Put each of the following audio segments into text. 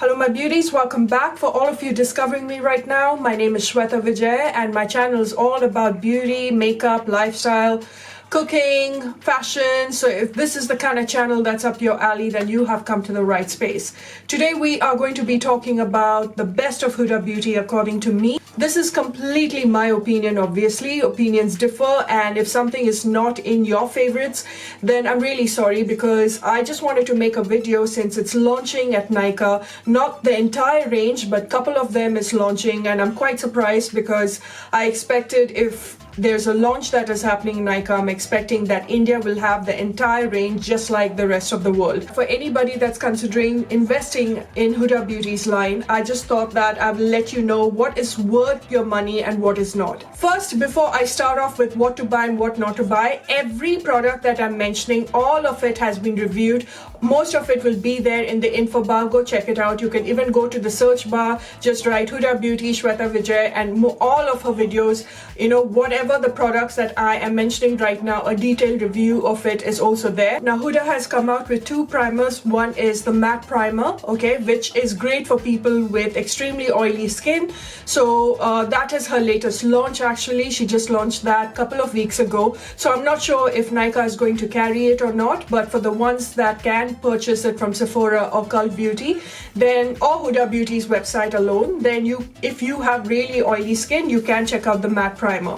Hello my beauties, welcome back. For all of you discovering me right now, my name is Shweta Vijay and my channel is all about beauty, makeup, lifestyle, cooking, fashion. So if this is the kind of channel that's up your alley, then you have come to the right space. Today we are going to be talking about the best of Huda beauty according to me. This is completely my opinion, obviously. Opinions differ, and if something is not in your favorites, then I'm really sorry, because I just wanted to make a video since it's launching at NYKAA. Not the entire range, but a couple of them is launching, and I'm quite surprised because I expected, if there's a launch that is happening in NYKAA, I'm expecting that India will have the entire range just like the rest of the world. For anybody that's considering investing in Huda Beauty's line, I just thought that I will let you know what is worth your money and what is not. First, before I start off with what to buy and what not to buy, every product that I'm mentioning, all of it has been reviewed. Most of it will be there in the info bar. Go check it out. You can even go to the search bar, just write Huda Beauty Shweta Vijay, and all of her videos, whatever the products that I am mentioning right now, a detailed review of it is also there. Now Huda has come out with two primers. One is the matte primer, okay, which is great for people with extremely oily skin. So that is her latest launch. Actually, she just launched that a couple of weeks ago. So I'm not sure if NYKAA is going to carry it or not, but for the ones that can purchase it from Sephora or Cult Beauty, then, or Huda Beauty's website alone, then if you have really oily skin, you can check out the matte primer,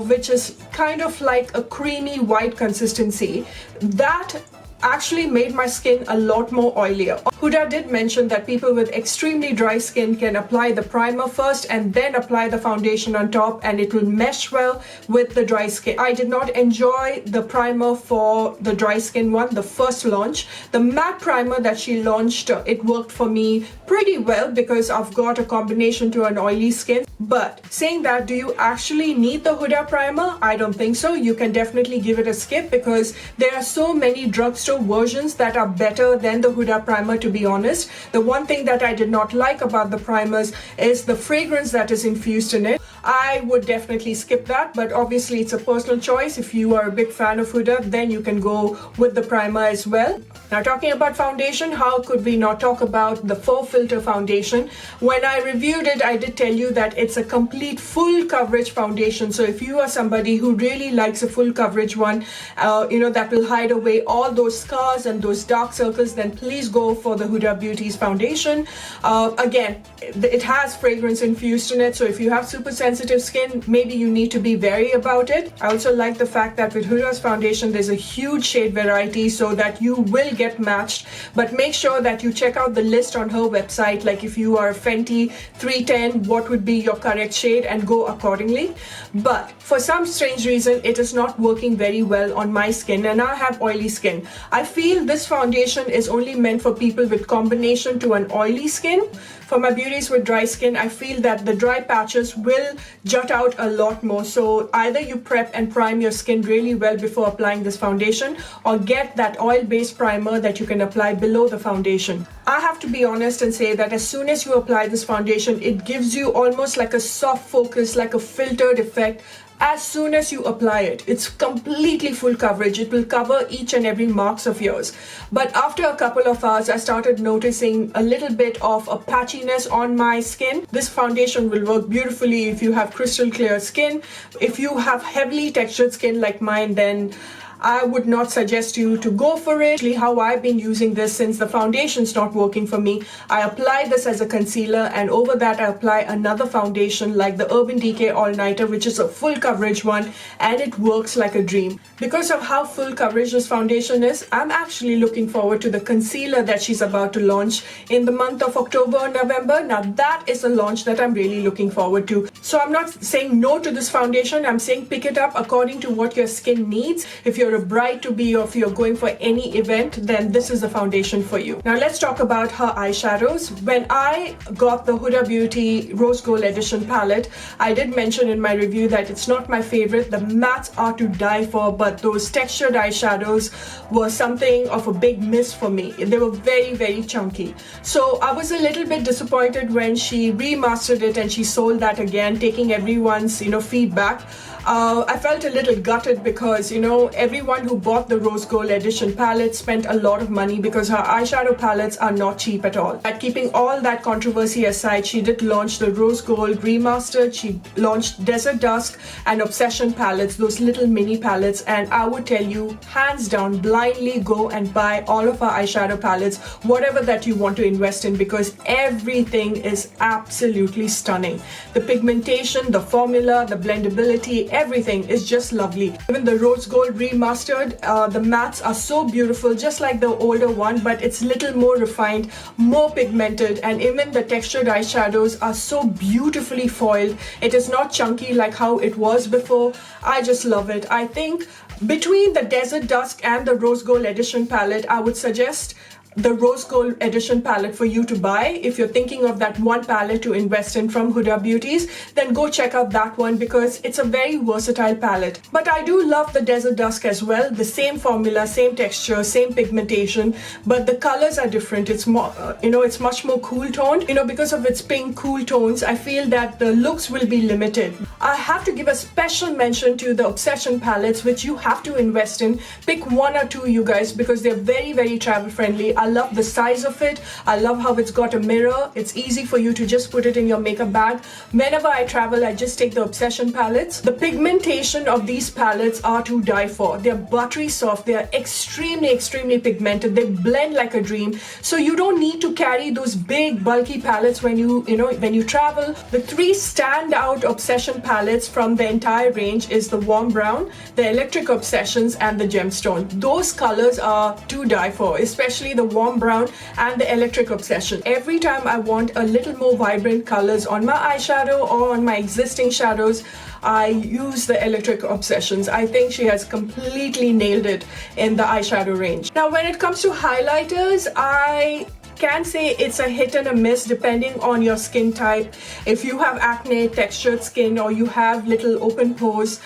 which is kind of like a creamy white consistency. That actually made my skin a lot more oilier. Huda did mention that people with extremely dry skin can apply the primer first and then apply the foundation on top, and it will mesh well with the dry skin. I did not enjoy the primer for the dry skin one, the first launch. The matte primer that she launched, it worked for me pretty well because I've got a combination to an oily skin. But saying that, do you actually need the Huda primer? I don't think so. You can definitely give it a skip because there are so many drugstore versions that are better than the Huda primer, to be honest. The one thing that I did not like about the primers is the fragrance that is infused in it. I would definitely skip that, but obviously it's a personal choice. If you are a big fan of Huda, then you can go with the primer as well. Now, talking about foundation, how could we not talk about the FAUX filter foundation? When I reviewed it, I did tell you that it's a complete full coverage foundation. So if you are somebody who really likes a full coverage one, that will hide away all those scars and those dark circles, then please go for the Huda Beauty's foundation. Again, it has fragrance infused in it, so if you have super sensitive skin, maybe you need to be wary about it. I also like the fact that with Huda's foundation, there's a huge shade variety so that you will get matched, but make sure that you check out the list on her website. Like if you are Fenty 310, what would be your correct shade, and go accordingly. But for some strange reason, it is not working very well on my skin, and I have oily skin. I feel this foundation is only meant for people with combination to an oily skin. For my beauties with dry skin, I feel that the dry patches will jut out a lot more. So either you prep and prime your skin really well before applying this foundation, or get that oil-based primer that you can apply below the foundation. I have to be honest and say that as soon as you apply this foundation, it gives you almost like a soft focus, like a filtered effect. As soon as you apply it, it's completely full coverage. It will cover each and every marks of yours. But after a couple of hours, I started noticing a little bit of a patchiness on my skin. This foundation will work beautifully if you have crystal clear skin. If you have heavily textured skin like mine, then I would not suggest you to go for it. Actually, how I've been using this since the foundation's not working for me, I apply this as a concealer, and over that I apply another foundation like the Urban Decay All Nighter, which is a full coverage one, and it works like a dream. Because of how full coverage this foundation is, I'm actually looking forward to the concealer that she's about to launch in the month of October or November. Now that is a launch that I'm really looking forward to. So I'm not saying no to this foundation. I'm saying pick it up according to what your skin needs. If you're a bride to be, or if you're going for any event, then this is the foundation for you. Now let's talk about her eyeshadows. When I got the Huda Beauty Rose Gold Edition palette, I did mention in my review that it's not my favorite. The mattes are to die for, but those textured eyeshadows were something of a big miss for me. They were very, very chunky. So I was a little bit disappointed when she remastered it and she sold that again, taking everyone's feedback. I felt a little gutted because every everyone who bought the Rose Gold Edition palette spent a lot of money because her eyeshadow palettes are not cheap at all. But keeping all that controversy aside, she did launch the Rose Gold Remastered, she launched Desert Dusk and Obsession palettes, those little mini palettes, and I would tell you, hands down, blindly go and buy all of her eyeshadow palettes, whatever that you want to invest in, because everything is absolutely stunning. The pigmentation, the formula, the blendability, everything is just lovely. Even the Rose Gold Remastered, the mattes are so beautiful, just like the older one, but it's little more refined, more pigmented, and even the textured eyeshadows are so beautifully foiled. It is not chunky like how it was before. I just love it. I think between the Desert Dusk and the Rose Gold Edition palette, I would suggest the Rose Gold Edition palette for you to buy. If you're thinking of that one palette to invest in from Huda Beauties, then go check out that one because it's a very versatile palette. But I do love the Desert Dusk as well. The same formula, same texture, same pigmentation, but the colors are different. It's more, it's much more cool toned. Because of its pink cool tones, I feel that the looks will be limited. I have to give a special mention to the Obsession palettes, which you have to invest in. Pick one or two, you guys, because they're very, very travel friendly. I love the size of it. I love how it's got a mirror. It's easy for you to just put it in your makeup bag. Whenever I travel, I just take the Obsession palettes. The pigmentation of these palettes are to die for. They're buttery soft. They're extremely, extremely pigmented. They blend like a dream. So you don't need to carry those big, bulky palettes when you travel. The three standout Obsession palettes from the entire range is the Warm Brown, the Electric Obsessions, and the Gemstone. Those colors are to die for, especially the Warm Brown and the Electric Obsession. Every time I want a little more vibrant colors on my eyeshadow or on my existing shadows, I use the Electric Obsessions. I think she has completely nailed it in the eyeshadow range. Now, when it comes to highlighters, I can say it's a hit and a miss depending on your skin type. If you have acne, textured skin, or you have little open pores,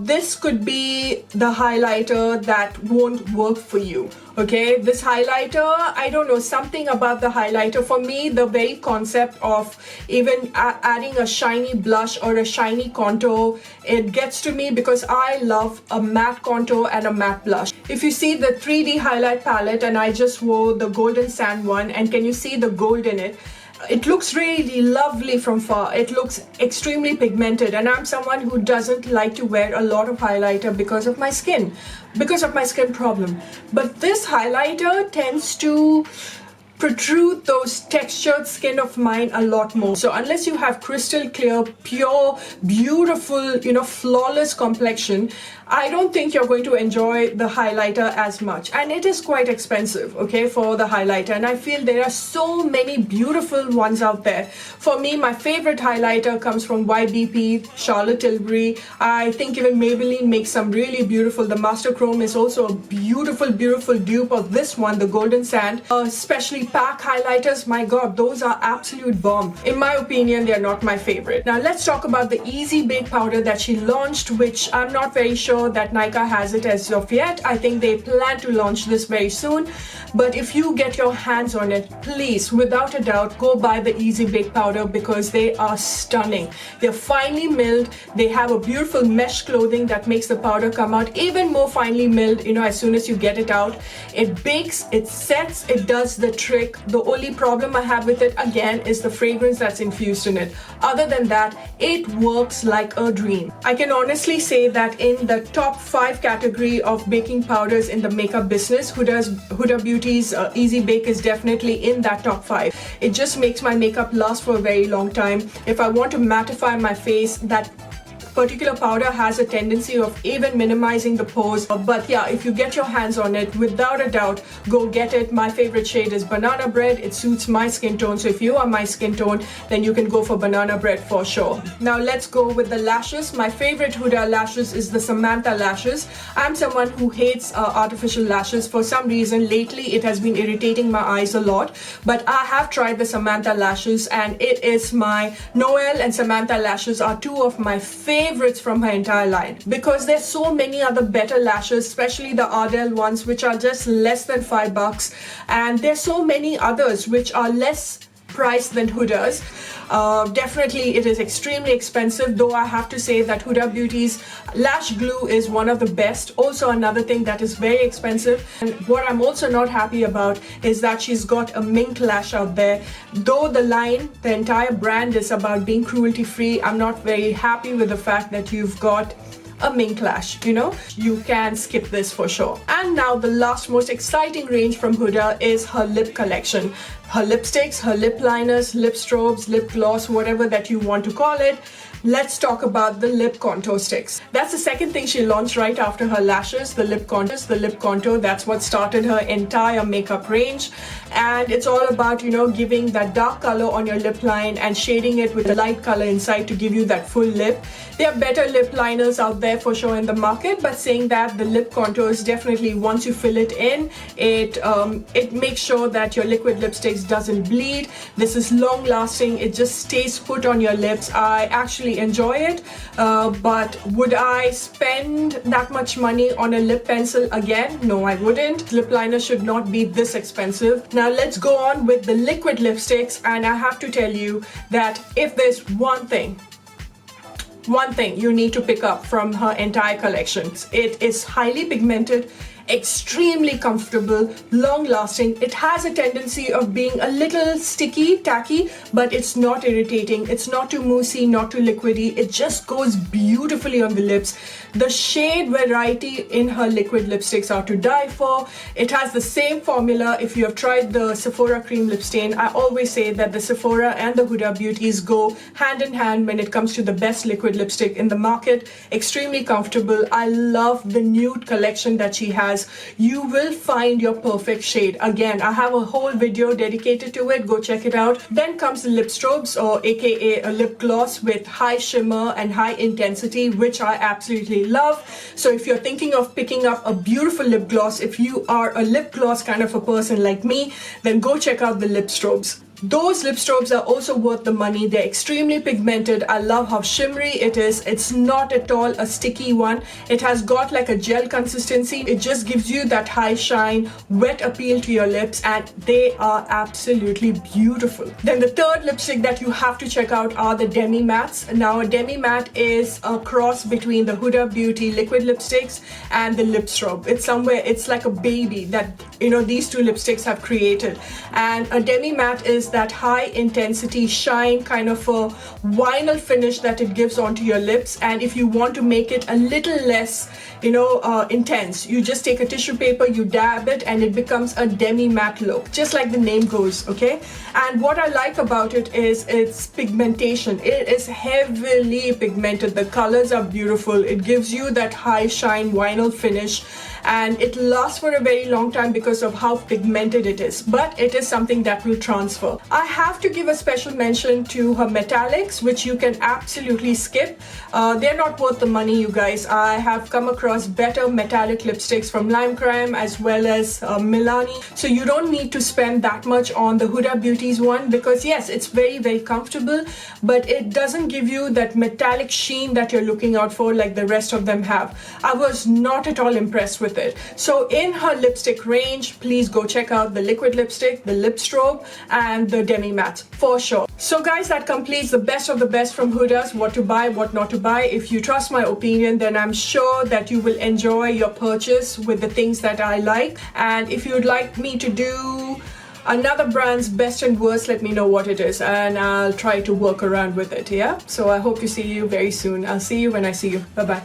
this could be the highlighter that won't work for you. Okay, this highlighter, I don't know, something about the highlighter. For me, the very concept of even adding a shiny blush or a shiny contour, it gets to me because I love a matte contour and a matte blush. If you see the 3D highlight palette, and I just wore the Golden Sand one, and can you see the gold in it? It looks really lovely from far. It looks extremely pigmented, and I'm someone who doesn't like to wear a lot of highlighter because of my skin problem. But this highlighter tends to protrude those textured skin of mine a lot more. So unless you have crystal clear, pure, beautiful, flawless complexion, I don't think you're going to enjoy the highlighter as much. And it is quite expensive, okay, for the highlighter. And I feel there are so many beautiful ones out there. For me, my favorite highlighter comes from YBP, Charlotte Tilbury. I think even Maybelline makes some really beautiful. The Master Chrome is also a beautiful, beautiful dupe of this one, the Golden Sand. Especially PAC highlighters, my god, those are absolute bomb. In my opinion, they're not my favorite. Now let's talk about the Easy Bake powder that she launched, which I'm not very sure that NYKAA has it as of yet. I think they plan to launch this very soon. But if you get your hands on it, please, without a doubt, go buy the Easy Bake powder because they are stunning. They're finely milled. They have a beautiful mesh clothing that makes the powder come out even more finely milled, as soon as you get it out. It bakes, it sets, it does the trick. The only problem I have with it, again, is the fragrance that's infused in it. Other than that, it works like a dream. I can honestly say that in the top 5 category of baking powders in the makeup business, Huda Beauty's Easy Bake is definitely in that top 5. It just makes my makeup last for a very long time. If I want to mattify my face, that particular powder has a tendency of even minimizing the pores. But yeah, if you get your hands on it, without a doubt, go get it. My favorite shade is Banana Bread. It suits my skin tone. So if you are my skin tone, then you can go for Banana Bread for sure. Now let's go with the lashes. My favorite Huda lashes is the Samantha lashes. I'm someone who hates artificial lashes. For some reason, lately it has been irritating my eyes a lot. But I have tried the Samantha lashes, and it is my Noel and Samantha lashes are two of my favorites from her entire line, because there's so many other better lashes, especially the Ardell ones, which are just less than $5, and there's so many others which are less price than Huda's. Definitely it is extremely expensive, though I have to say that Huda Beauty's lash glue is one of the best. Also another thing that is very expensive. And what I'm also not happy about is that she's got a mink lash out there. Though the line, the entire brand is about being cruelty free, I'm not very happy with the fact that you've got a mink lash. You know, you can skip this for sure. And now the last most exciting range from Huda is her lip collection. Her lipsticks, her lip liners, lip strobes, lip gloss, whatever that you want to call it. Let's talk about the lip contour sticks. That's the second thing she launched right after her lashes, the lip contours, the lip contour. That's what started her entire makeup range. And it's all about, you know, giving that dark color on your lip line and shading it with a light color inside to give you that full lip. There are better lip liners out there for sure in the market, but saying that, the lip contours definitely, once you fill it in, it makes sure that your liquid lipsticks doesn't bleed. This is long lasting. It just stays put on your lips. I actually enjoy it, but would I spend that much money on a lip pencil again? No, I wouldn't. Lip liner should not be this expensive. Now let's go on with the liquid lipsticks, and I have to tell you that if there's one thing you need to pick up from her entire collection, it is highly pigmented, extremely comfortable, long lasting. It has a tendency of being a little sticky, tacky, but it's not irritating. It's not too moussey, not too liquidy. It just goes beautifully on the lips. The shade variety in her liquid lipsticks are to die for. It has the same formula. If you have tried the Sephora cream lip stain, I always say that the Sephora and the Huda Beauties go hand in hand when it comes to the best liquid lipstick in the market. Extremely comfortable. I love the nude collection that she has. You will find your perfect shade. Again, I have a whole video dedicated to it. Go check it out. Then comes the lip strobes, or aka a lip gloss with high shimmer and high intensity, which I absolutely love. So if you're thinking of picking up a beautiful lip gloss, if you are a lip gloss kind of a person like me, then go check out the lip strobes. Those lip strobes are also worth the money. They're extremely pigmented. I love how shimmery it is. It's not at all a sticky one. It has got like a gel consistency. It just gives you that high shine, wet appeal to your lips, and they are absolutely beautiful. Then the third lipstick that you have to check out are the DEMI mattes. Now a DEMI matte is a cross between the Huda Beauty liquid lipsticks and the lip strobe. It's like a baby that, you know, these two lipsticks have created. And a DEMI matte is that high intensity shine, kind of a vinyl finish that it gives onto your lips. And if you want to make it a little less, you know, intense, you just take a tissue paper, you dab it, and it becomes a demi matte look, just like the name goes. Okay, and what I like about it is its pigmentation. It is heavily pigmented. The colors are beautiful. It gives you that high shine vinyl finish, and it lasts for a very long time because of how pigmented it is, but it is something that will transfer. I have to give a special mention to her metallics, which you can absolutely skip. They're not worth the money, you guys. I have come across better metallic lipsticks from Lime Crime as well as Milani, so you don't need to spend that much on the Huda Beauty's one, because yes, it's very, very comfortable, but it doesn't give you that metallic sheen that you're looking out for like the rest of them have. I was not at all impressed with it. So in her lipstick range, please go check out the liquid lipstick, the lip strobe, and the demi matte for sure. So guys, that completes the best of the best from Huda's, what to buy, what not to buy. If you trust my opinion, then I'm sure that you will enjoy your purchase with the things that I like. And if you'd like me to do another brand's best and worst, let me know what it is, and I'll try to work around with it. Yeah, so I hope to see you very soon. I'll see you when I see you. Bye bye.